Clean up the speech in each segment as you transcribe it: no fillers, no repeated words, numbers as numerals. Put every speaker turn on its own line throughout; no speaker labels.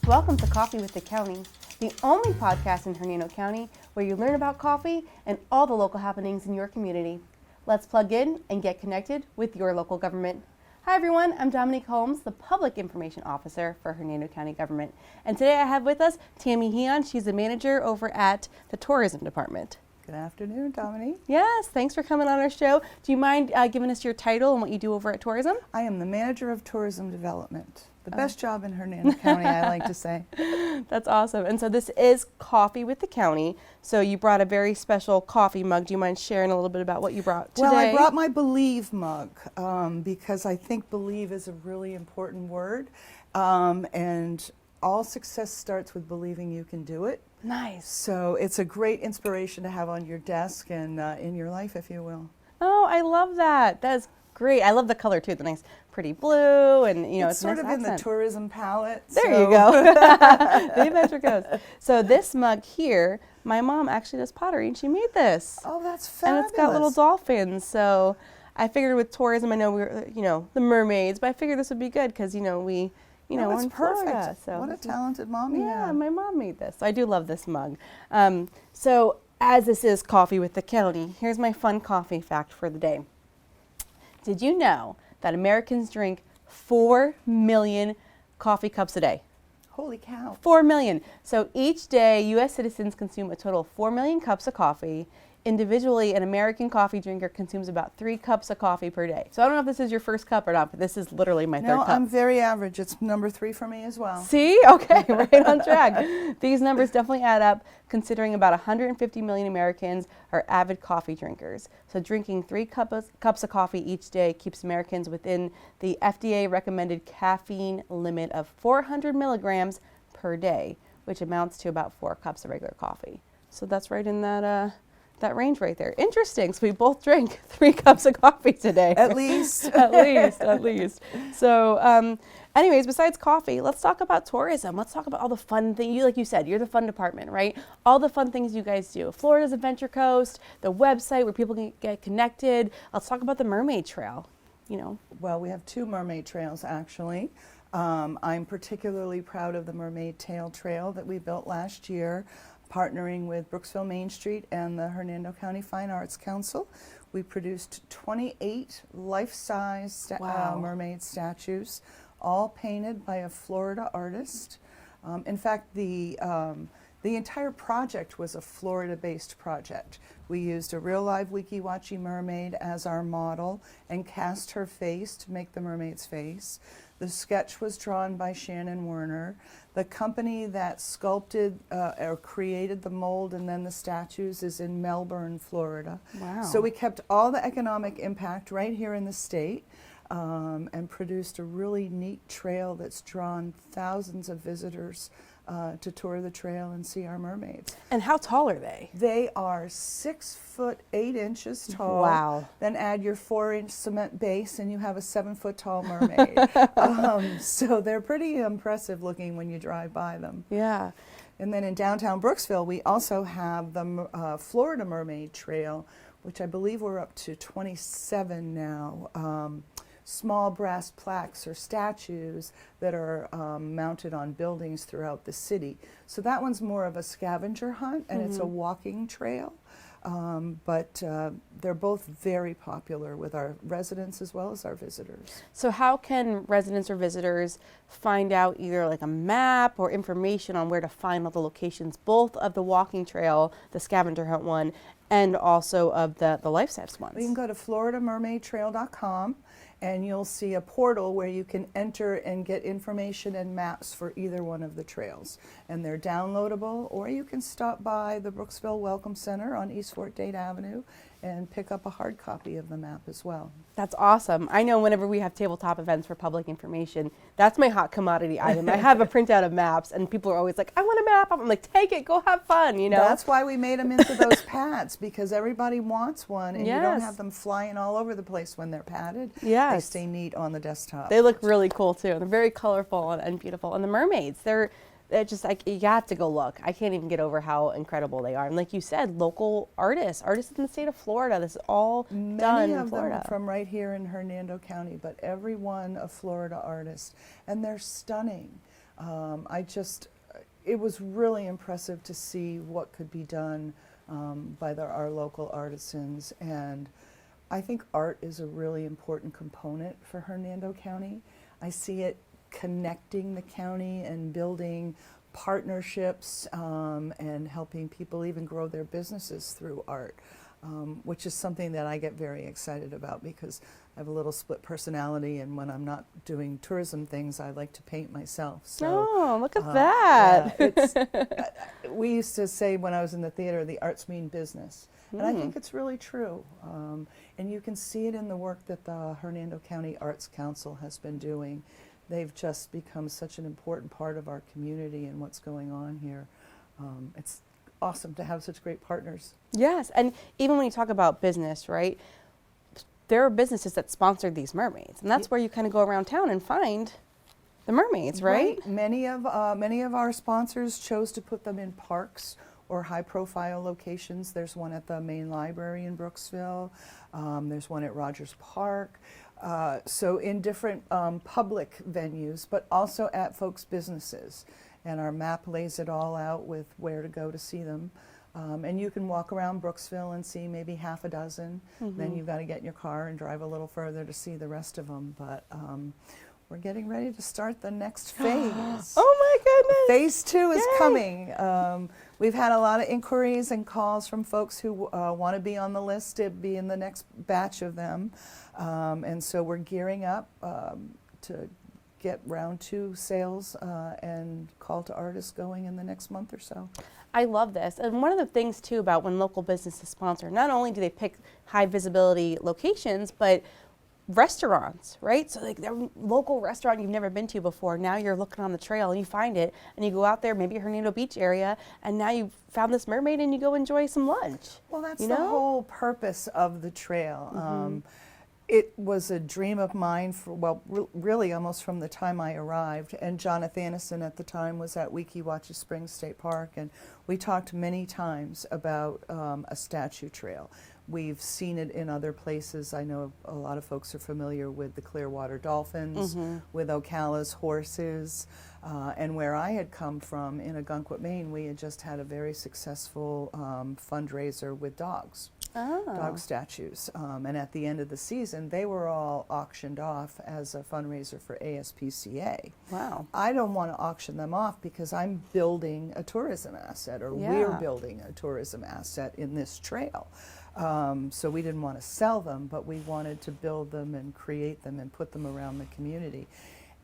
Welcome to Coffee with the County, the only podcast in Hernando County where you learn about coffee and all the local happenings in your community. Let's plug in and get connected with your local government. Hi everyone, I'm Dominique Holmes, the Public Information Officer for Hernando County Government. And today I have with us Tammy Heon. She's the manager over at the Tourism Department.
Good afternoon, Dominique.
Yes, thanks for coming on our show. Do you mind giving us your title and what you do over at Tourism?
I am the Manager of Tourism Development. The best job in Hernando County, I like to say.
That's awesome. And so this is Coffee with the County. So you brought a very special coffee mug. Do you mind sharing a little bit about what you brought today?
Well, I brought my Believe mug because I think believe is a really important word. And all success starts with believing you can do it.
Nice.
So it's a great inspiration to have on your desk and in your life, if you will.
Oh, I love that. That is great. I love the color too. The nice pretty blue, and you know,
it's sort
nice
of
accent.
in the tourism palette.
There you go. The adventure goes. So this mug here, my mom actually does pottery, and she made this.
Oh, that's fabulous.
And it's got little dolphins. So I figured with tourism, I know we're, the mermaids, but I figured this would be good because, we're in Florida. So
what a talented mom you
yeah,
have.
my mom made this. So I do love this mug. So as this is Coffee with the County, here's my fun coffee fact for the day. Did you know that Americans drink 4 million coffee cups a day?
Holy cow.
4 million. So each day, U.S. citizens consume a total of 4 million cups of coffee. Individually, an American coffee drinker consumes about 3 cups of coffee per day. So I don't know if this is your first cup or not, but this is literally my third cup.
No, I'm very average. It's number 3 for me as well.
See? Okay, right on track. These numbers definitely add up, considering about 150 million Americans are avid coffee drinkers. So drinking 3 cups of coffee each day keeps Americans within the FDA recommended caffeine limit of 400 milligrams per day, which amounts to about 4 cups of regular coffee. So that's right in that range right there. Interesting. So we both drink 3 cups of coffee today.
At least.
at least. So anyways, besides coffee, let's talk about tourism. Let's talk about all the fun things. Like you said, you're the fun department, right? All the fun things you guys do. Florida's Adventure Coast, the website where people can get connected. Let's talk about the Mermaid Trail,
Well, we have 2 mermaid trails, actually. I'm particularly proud of the Mermaid Tail Trail that we built last year, partnering with Brooksville Main Street and the Hernando County Fine Arts Council. We produced 28 life-size mermaid statues, all painted by a Florida artist. In fact, the entire project was a Florida-based project. We used a real live Weeki Wachee mermaid as our model and cast her face to make the mermaid's face. The sketch was drawn by Shannon Werner. The company that sculpted or created the mold and then the statues is in Melbourne, Florida.
Wow.
So we kept all the economic impact right here in the state and produced a really neat trail that's drawn thousands of visitors to tour the trail and see our mermaids.
And how tall are they?
They are 6 foot 8 inches tall.
Wow.
Then add your 4-inch cement base and you have a 7 foot tall mermaid. So they're pretty impressive looking when you drive by them.
Yeah.
And then in downtown Brooksville, we also have the Florida Mermaid Trail, which I believe we're up to 27 now. Small brass plaques or statues that are mounted on buildings throughout the city. So that one's more of a scavenger hunt, and it's a walking trail. But they're both very popular with our residents as well as our visitors.
So how can residents or visitors find out either like a map or information on where to find all the locations, both of the walking trail, the scavenger hunt one, and also of the life-size ones?
You can go to floridamermaidtrail.com and you'll see a portal where you can enter and get information and maps for either one of the trails. And they're downloadable, or you can stop by the Brooksville Welcome Center on East Fort Dade Avenue and pick up a hard copy of the map as well.
That's awesome. I know whenever we have tabletop events for public information, that's my hot commodity item. I have a printout of maps, and people are always like, I want a map. I'm like, take it, go have fun,
That's why we made them into those pads, because everybody wants one, and you don't have them flying all over the place when they're padded.
Yes.
They stay neat on the desktop.
They look really cool, too. They're very colorful and beautiful. And the mermaids, they're just like, you have to go look. I can't even get over how incredible they are. And like you said, local artists in the state of Florida. This is all done in Florida.
Many of them from right here in Hernando County, but every one a Florida artist. And they're stunning. It was really impressive to see what could be done by our local artisans, and I think art is a really important component for Hernando County. I see it connecting the county and building partnerships and helping people even grow their businesses through art, which is something that I get very excited about because I have a little split personality, and when I'm not doing tourism things, I like to paint myself. So,
oh, look at that.
Yeah, we used to say when I was in the theater, the arts mean business. And I think it's really true. And you can see it in the work that the Hernando County Arts Council has been doing. They've just become such an important part of our community and what's going on here. It's awesome to have such great partners.
Yes, and even when you talk about business, right, there are businesses that sponsor these mermaids, and that's where you kind of go around town and find the mermaids, right?
Many of our sponsors chose to put them in parks or high-profile locations. There's one at the main library in Brooksville. There's one at Rogers Park. So in different public venues, but also at folks' businesses. And our map lays it all out with where to go to see them. And you can walk around Brooksville and see maybe half a dozen. Then you've got to get in your car and drive a little further to see the rest of them. But we're getting ready to start the next phase.
Oh my goodness!
Phase 2 is
Yay.
coming. We've had a lot of inquiries and calls from folks who want to be on the list to be in the next batch of them. And so we're gearing up to get round 2 sales and call to artists going in the next month or so.
I love this. And one of the things too about when local businesses sponsor, not only do they pick high visibility locations, but restaurants, right? So like the local restaurant you've never been to before, now you're looking on the trail and you find it and you go out there, maybe Hernando Beach area, and now you've found this mermaid and you go enjoy some lunch.
Well, that's the whole purpose of the trail. It was a dream of mine for, well, really almost from the time I arrived. And Jonathan Aniston at the time was at Weeki-Wachee Springs State Park, and we talked many times about a statue trail. We've seen it in other places. I know a lot of folks are familiar with the Clearwater Dolphins, with Ocala's horses, and where I had come from in Ogunquit, Maine, we had just had a very successful fundraiser with dogs. Dog statues. And at the end of the season, they were all auctioned off as a fundraiser for ASPCA.
Wow.
I don't want to auction them off because I'm building a tourism asset, or we're building a tourism asset in this trail. So we didn't want to sell them, but we wanted to build them and create them and put them around the community.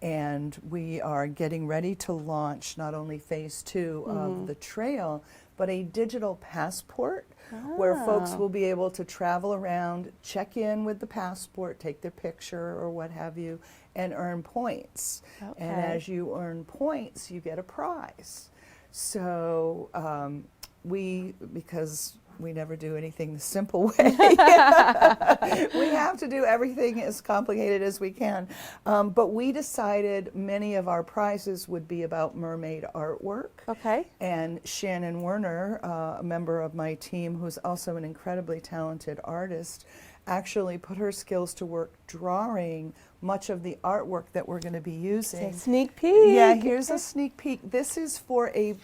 And we are getting ready to launch not only phase 2 of the trail, but a digital passport where folks will be able to travel around, check in with the passport, take their picture or what have you, and earn points.
Okay.
And as you earn points, you get a prize. So because we never do anything the simple way. We have to do everything as complicated as we can. But we decided many of our prizes would be about mermaid artwork.
Okay.
And Shannon Werner, a member of my team who's also an incredibly talented artist, actually put her skills to work drawing much of the artwork that we're going to be using.
It's a sneak peek.
Yeah, here's a sneak peek. This is for a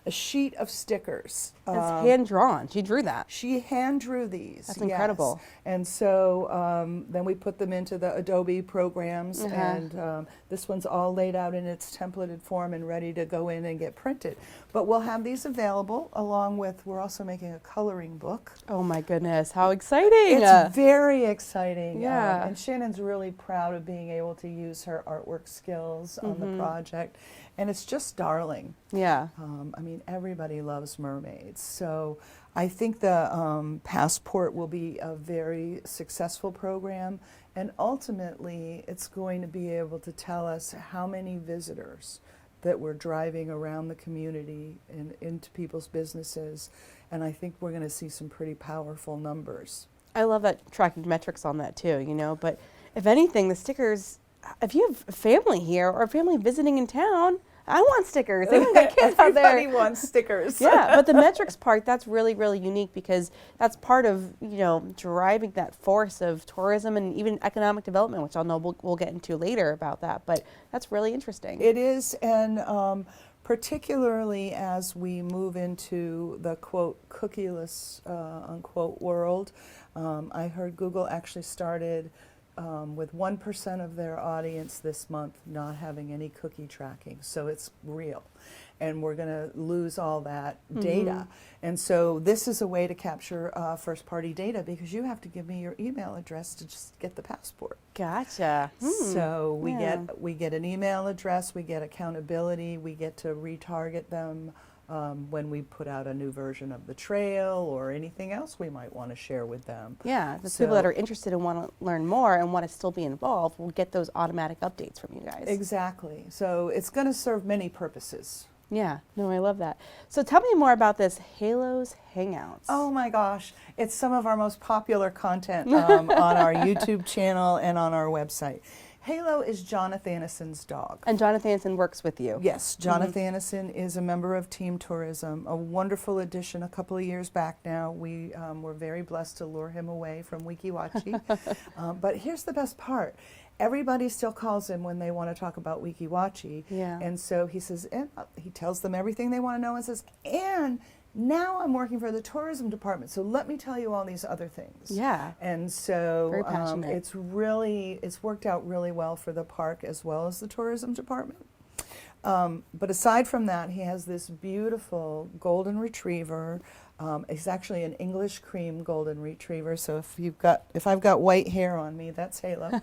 sheet of stickers.
It's hand drawn. She drew that.
She hand drew these.
That's incredible.
And so then we put them into the Adobe programs, and this one's all laid out in its templated form and ready to go in and get printed. But we'll have these available along with, we're also making a coloring book.
Oh my goodness, how exciting.
It's very exciting.
Yeah.
And Shannon's really proud of being able to use her artwork skills on the project. And it's just darling.
Yeah.
I mean, everybody loves mermaids. So I think the passport will be a very successful program. And ultimately, it's going to be able to tell us how many visitors that we're driving around the community and into people's businesses. And I think we're going to see some pretty powerful numbers.
I love that tracking metrics on that too, you know, but if anything, the stickers, if you have a family here or a family visiting in town, I want stickers. They even got kids out there.
Everybody wants stickers.
Yeah, but the metrics part, that's really, really unique because that's part of, driving that force of tourism and even economic development, which I'll know we'll get into later about that. But that's really interesting.
It is, and particularly as we move into the, quote, cookieless, unquote, world, I heard Google actually started with 1% of their audience this month not having any cookie tracking. So it's real. And we're going to lose all that data. And so this is a way to capture first-party data because you have to give me your email address to just get the passport.
Gotcha.
So we get an email address, we get accountability, we get to retarget them when we put out a new version of the trail or anything else we might want to share with them.
Yeah, the people that are interested and want to learn more and want to still be involved will get those automatic updates from you guys.
Exactly. So it's going to serve many purposes.
Yeah, no, I love that. So tell me more about this Halos Hangouts.
Oh my gosh, it's some of our most popular content on our YouTube channel and on our website. Halo is Jonathanison's dog.
And Jonathanison works with you.
Yes, Jonathanison is a member of Team Tourism, a wonderful addition a couple of years back now. We were very blessed to lure him away from Weeki Wachee. But here's the best part. Everybody still calls him when they want to talk about Weeki Wachee.
Yeah.
And so he says, and he tells them everything they want to know and says, and now I'm working for the tourism department, so let me tell you all these other things.
Yeah.
And so
Very passionate.
it's worked out really well for the park as well as the tourism department. But aside from that, he has this beautiful golden retriever. It's actually an English cream golden retriever. So if I've got white hair on me, that's Halo.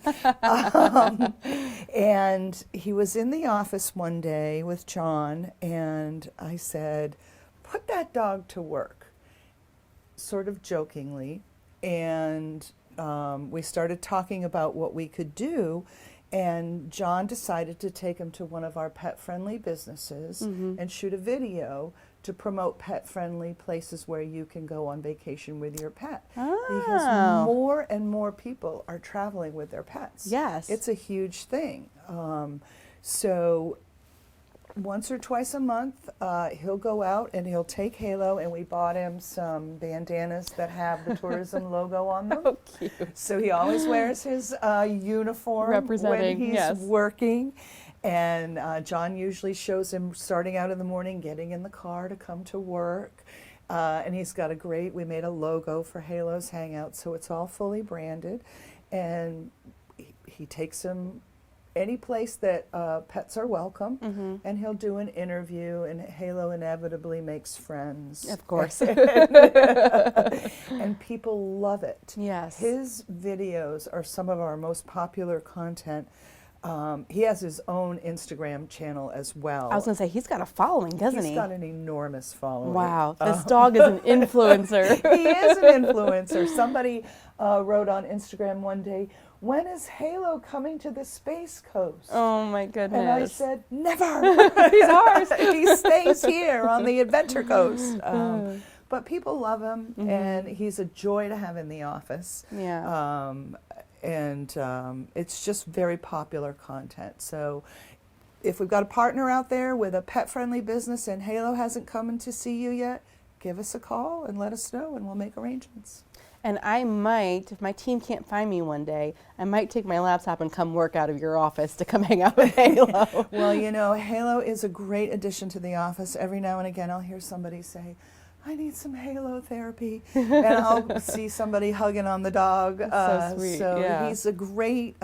And he was in the office one day with John, and I said, "Put that dog to work," sort of jokingly. And we started talking about what we could do. And John decided to take him to one of our pet-friendly businesses and shoot a video to promote pet-friendly places where you can go on vacation with your pet. Because more and more people are traveling with their pets.
Yes.
It's a huge thing. So once or twice a month, he'll go out and he'll take Halo, and we bought him some bandanas that have the tourism logo on them.
Oh, cute.
So he always wears his uniform when he's working. And John usually shows him starting out in the morning, getting in the car to come to work. And he's got we made a logo for Halo's Hangout, so it's all fully branded. And he takes him any place that pets are welcome, and he'll do an interview, and Halo inevitably makes friends.
Of course.
And people love it.
Yes.
His videos are some of our most popular content. He has his own Instagram channel as well.
I was going to say, he's got a following, doesn't he?
He's got an enormous following.
Wow, this dog is an influencer.
He is an influencer. Somebody wrote on Instagram one day, "When is Halo coming to the Space Coast?"
Oh my goodness.
And I said, never.
He's ours.
He stays here on the Adventure Coast. But people love him, and he's a joy to have in the office.
Yeah.
And it's just very popular content. So if we've got a partner out there with a pet-friendly business and Halo hasn't come in to see you yet, give us a call and let us know, and we'll make arrangements.
And I might, if my team can't find me one day, I might take my laptop and come work out of your office to come hang out with Halo.
Well, Halo is a great addition to the office. Every now and again, I'll hear somebody say, "I need some Halo therapy," and I'll see somebody hugging on the dog.
So sweet.
So
yeah.
he's a great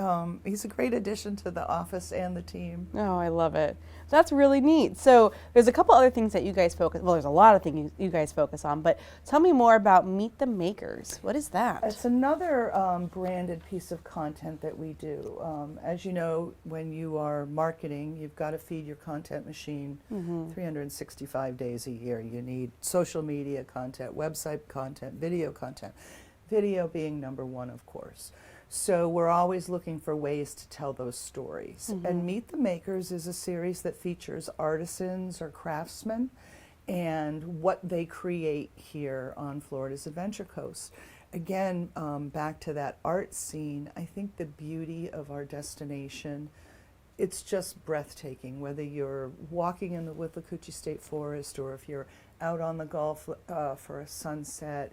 addition to the office and the team.
Oh, I love it. That's really neat. So there's a couple other things that you guys focus. Well, there's a lot of things you guys focus on, but tell me more about Meet the Makers. What is that?
It's another branded piece of content that we do. As you know, when you are marketing, you've got to feed your content machine 365 days a year. You need social media content, website content, video being number one, of course. So we're always looking for ways to tell those stories. And Meet the Makers is a series that features artisans or craftsmen and what they create here on Florida's Adventure Coast. Again, back to that art scene, I think the beauty of our destination it's just breathtaking, whether you're walking in the Withlacoochee State Forest or if you're out on the Gulf for a sunset.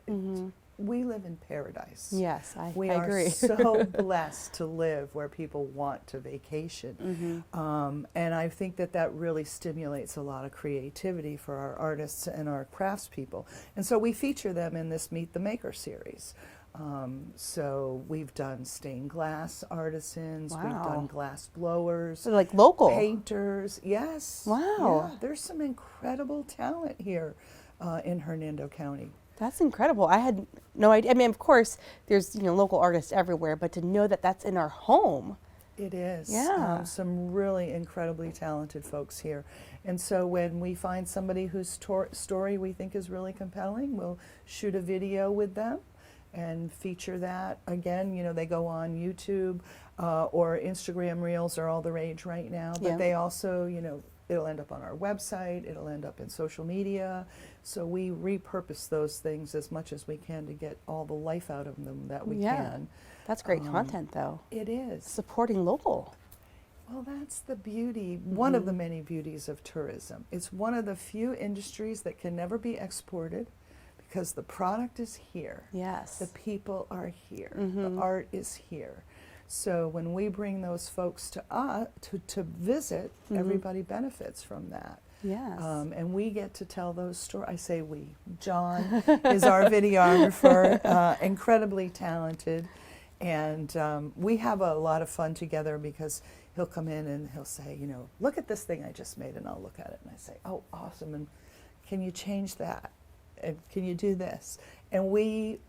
We live in paradise.
Yes, I
We
agree.
are so blessed to live where people want to vacation. And I think that that really stimulates a lot of creativity for our artists and our craftspeople. And so we feature them in this Meet the Maker series. So we've done stained glass artisans, we've done glass blowers,
So like local
painters. Yes.
Wow.
Yeah, there's some incredible talent here in Hernando County.
That's incredible. I had no idea. I mean, of course, there's local artists everywhere, but to know that that's in our home.
It is.
Yeah.
Some really incredibly talented folks here. And so when we find somebody whose story we think is really compelling, we'll shoot a video with them and feature that. Again, they go on YouTube or Instagram Reels are all the rage right now. But they also, it'll end up on our website, it'll end up in social media. So we repurpose those things as much as we can to get all the life out of them that we can.
That's great content, though.
It is.
Supporting local.
Well, that's the beauty, one of the many beauties of tourism. It's one of the few industries that can never be exported because the product is here.
Yes.
The people are here. The art is here. So when we bring those folks to visit, everybody benefits from that.
Yes.
And we get to tell those stories. I say we. John is our videographer, incredibly talented. And we have a lot of fun together because he'll come in and he'll say, look at this thing I just made, and I'll look at it and I say, oh, awesome, and can you change that? And can you do this? And we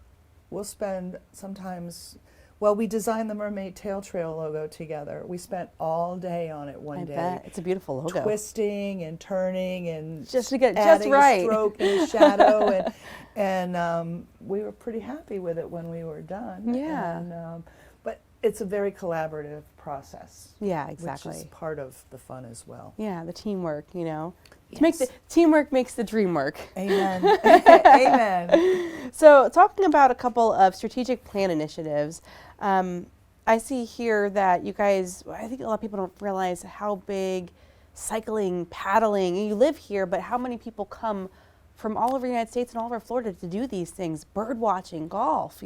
will spend sometimes, we designed the Mermaid Tail Trail logo together. We spent all day on it one day.
I bet. It's a beautiful logo.
Twisting and turning and
just to get it
adding
just right.
a stroke and a shadow. and we were pretty happy with it when we were done.
Yeah.
And, but it's a very collaborative process.
Yeah, exactly.
Which is part of the fun as well.
Yeah, the teamwork, To
Yes.
make teamwork makes the dream work.
Amen. Amen.
So talking about a couple of strategic plan initiatives, I see here that you guys, I think a lot of people don't realize how big cycling, paddling, you live here, but how many people come from all over the United States and all over Florida to do these things, bird watching, golf,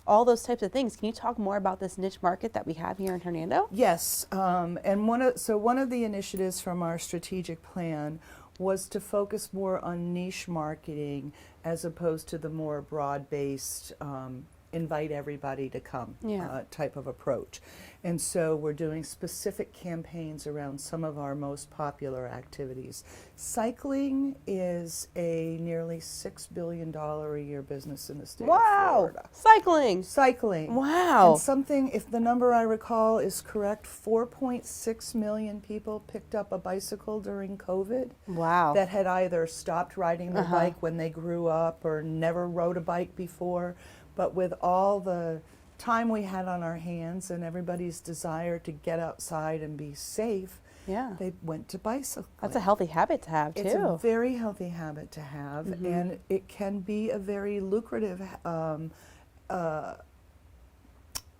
all those types of things. Can you talk more about this niche market that we have here in Hernando?
Yes, and one of the initiatives from our strategic plan was to focus more on niche marketing as opposed to the more broad-based invite everybody to come type of approach. And so we're doing specific campaigns around some of our most popular activities. Cycling is a nearly $6 billion a year business in the state of Florida.
Cycling.
Cycling.
Wow.
And something, if the number I recall is correct, 4.6 million people picked up a bicycle during COVID.
Wow.
That had either stopped riding their bike when they grew up or never rode a bike before. But with all the time we had on our hands and everybody's desire to get outside and be safe, they went to bicycling.
That's a healthy habit to have, too.
It's a very healthy habit to have, and it can be a very lucrative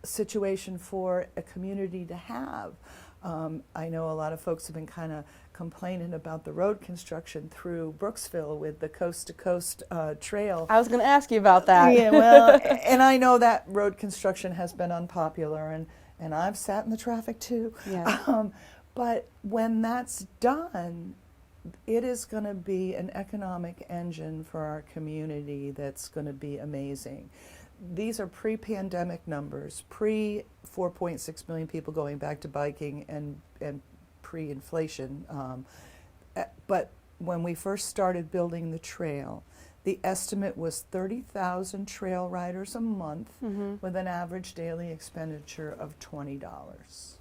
situation for a community to have. I know a lot of folks have been kind of complaining about the road construction through Brooksville with the coast-to-coast trail.
I was going to ask you about that.
Yeah, well, and I know that road construction has been unpopular, and I've sat in the traffic too.
Yeah.
But when that's done, it is going to be an economic engine for our community that's going to be amazing. These are pre-pandemic numbers, pre-4.6 million people going back to biking and pre-inflation. But when we first started building the trail, the estimate was 30,000 trail riders a month with an average daily expenditure of $20.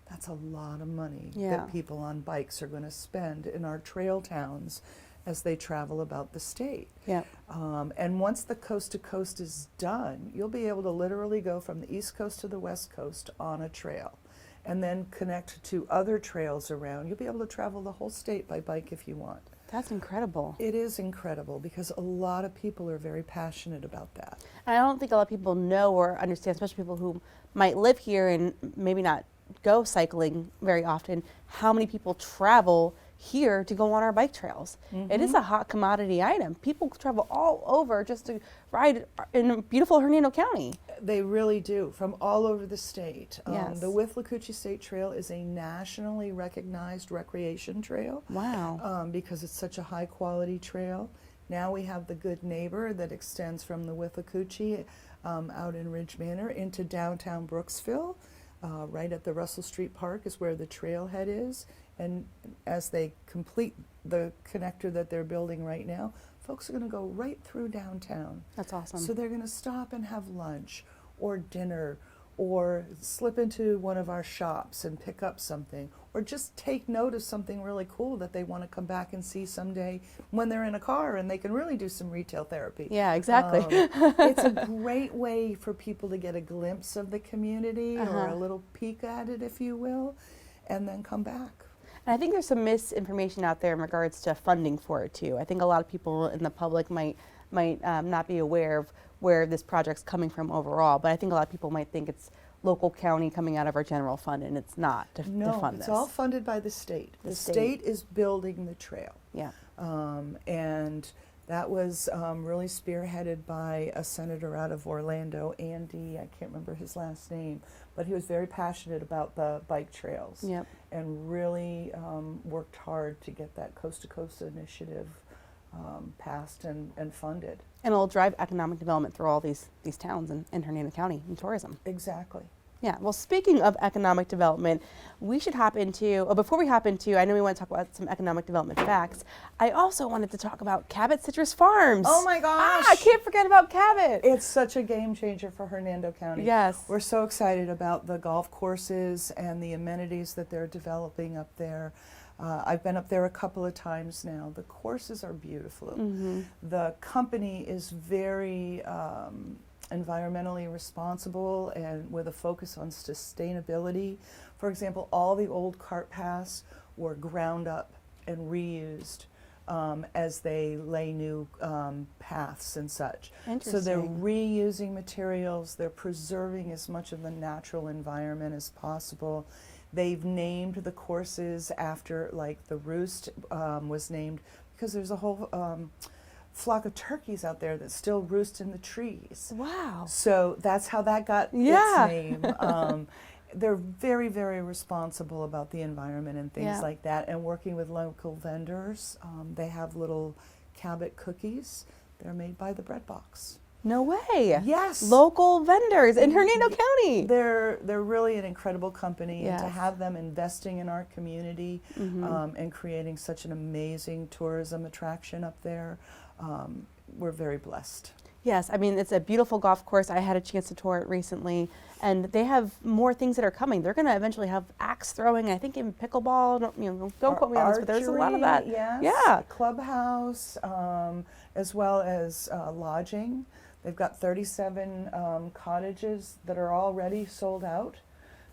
That's a lot of money that people on bikes are going to spend in our trail towns as they travel about the state.
Yeah.
And once the coast to coast is done, you'll be able to literally go from the East Coast to the West Coast on a trail and then connect to other trails around. You'll be able to travel the whole state by bike if you want.
That's incredible.
It is incredible because a lot of people are very passionate about that.
And I don't think a lot of people know or understand, especially people who might live here and maybe not go cycling very often, how many people travel here to go on our bike trails. It is a hot commodity item. People travel all over just to ride in beautiful Hernando County.
They really do, from all over the state.
Yes.
The Withlacoochee State Trail is a nationally recognized recreation trail.
Wow.
Because it's such a high quality trail. Now we have the Good Neighbor that extends from the Withlacoochee out in Ridge Manor into downtown Brooksville. Right at the Russell Street Park is where the trailhead is. And as they complete the connector that they're building right now, folks are going to go right through downtown.
That's awesome.
So they're going to stop and have lunch or dinner or slip into one of our shops and pick up something or just take note of something really cool that they want to come back and see someday when they're in a car and they can really do some retail therapy.
Yeah, exactly.
It's a great way for people to get a glimpse of the community or a little peek at it, if you will, and then come back.
And I think there's some misinformation out there in regards to funding for it too. I think a lot of people in the public might not be aware of where this project's coming from overall, but I think a lot of people might think it's local county coming out of our general fund, and it's not to fund this.
It's all funded by the state. The state is building the trail.
Yeah.
And that was really spearheaded by a senator out of Orlando, Andy, I can't remember his last name, but he was very passionate about the bike trails.
Yep.
And really worked hard to get that Coast to Coast initiative passed and funded.
And it'll drive economic development through all these towns in Hernando County and tourism.
Exactly.
Yeah, well, speaking of economic development, we should hop into, before we hop into, I know we want to talk about some economic development facts. I also wanted to talk about Cabot Citrus Farms.
Oh my gosh!
I can't forget about Cabot.
It's such a game changer for Hernando County.
Yes.
We're so excited about the golf courses and the amenities that they're developing up there. I've been up there a couple of times now. The courses are beautiful. The company is very environmentally responsible and with a focus on sustainability. For example, all the old cart paths were ground up and reused as they lay new paths and such. So they're reusing materials, they're preserving as much of the natural environment as possible. They've named the courses after, like the Roost was named because there's a whole flock of turkeys out there that still roost in the trees.
Wow.
So that's how that got its name. They're very, very responsible about the environment and things like that, and working with local vendors. They have little Cabot cookies. They're made by the Bread Box.
No way.
Yes.
Local vendors in Hernando County.
They're really an incredible company, and to have them investing in our community and creating such an amazing tourism attraction up there, we're very blessed.
Yes, I mean, it's a beautiful golf course. I had a chance to tour it recently, and they have more things that are coming. They're going to eventually have axe throwing, I think in pickleball. Don't quote me on this, but there's a lot of that.
Yes.
Yeah.
Clubhouse, as well as lodging. They've got 37 cottages that are already sold out.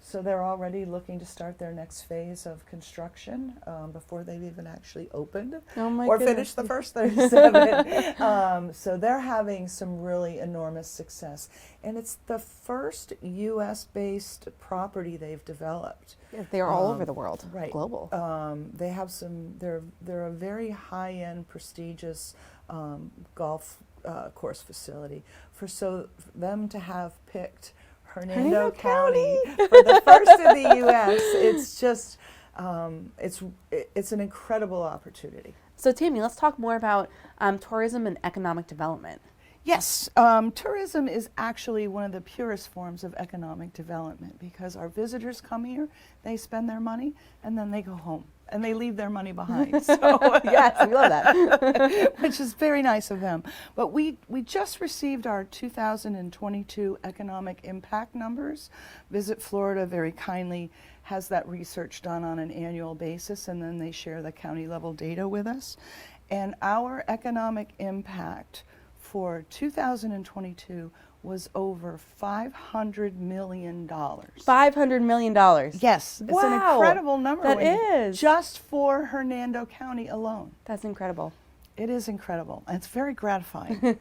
So they're already looking to start their next phase of construction before they've even actually opened or finished the first 37. So they're having some really enormous success. And it's the first U.S.-based property they've developed.
Yeah, they're all over the world,
right.
Global.
They have some, they're a very high-end, prestigious golf course facility. For them to have picked Hernando County for the first in the U.S. It's just, it's an incredible opportunity.
So Tammy, let's talk more about tourism and economic development.
Yes, tourism is actually one of the purest forms of economic development because our visitors come here, they spend their money, and then they go home. And they leave their money behind. So,
yes, we love that.
Which is very nice of them. But we just received our 2022 economic impact numbers. Visit Florida very kindly has that research done on an annual basis, and then they share the county level data with us. And our economic impact for 2022 was over $500 million.
$500 million.
Yes, it's an incredible number.
That is.
Just for Hernando County alone.
That's incredible.
It is incredible, and it's very gratifying.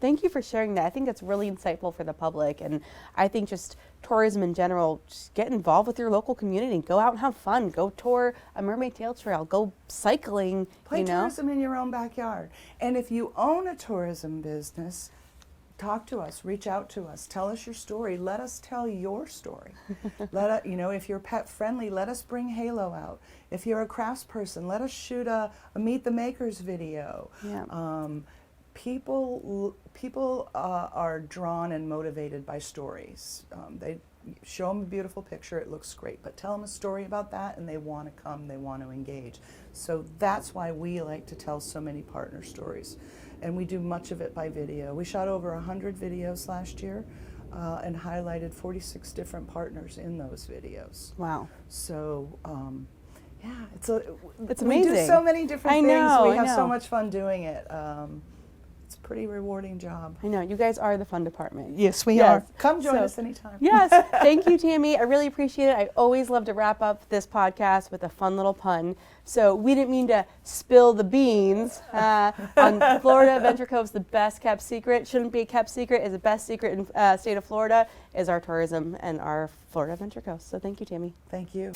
Thank you for sharing that. I think it's really insightful for the public, and I think just tourism in general, just get involved with your local community. Go out and have fun. Go tour a Mermaid Tail Trail. Go cycling.
Play tourism in your own backyard. And if you own a tourism business, talk to us, reach out to us, tell us your story. Let us tell your story. If you're pet friendly, let us bring Halo out. If you're a craftsperson, let us shoot a Meet the Makers video.
Yeah.
People are drawn and motivated by stories. They show them a beautiful picture, it looks great, but tell them a story about that and they want to come, they want to engage. So that's why we like to tell so many partner stories. And we do much of it by video. We shot over 100 videos last year and highlighted 46 different partners in those videos.
Wow.
So, yeah, it's
amazing.
We do so many different things.
I
We have so
know.
much fun doing it. It's a pretty rewarding job.
I know. You guys are the fun department.
Yes, we
Yes.
are. Come join
So-
us anytime.
Yes. Thank you, Tammy. I really appreciate it. I always love to wrap up this podcast with a fun little pun. So we didn't mean to spill the beans on Florida Adventure Cove's the best kept secret. Shouldn't be a kept secret. Is the best secret in state of Florida is our tourism and our Florida Adventure Cove. So thank you, Tammy.
Thank you.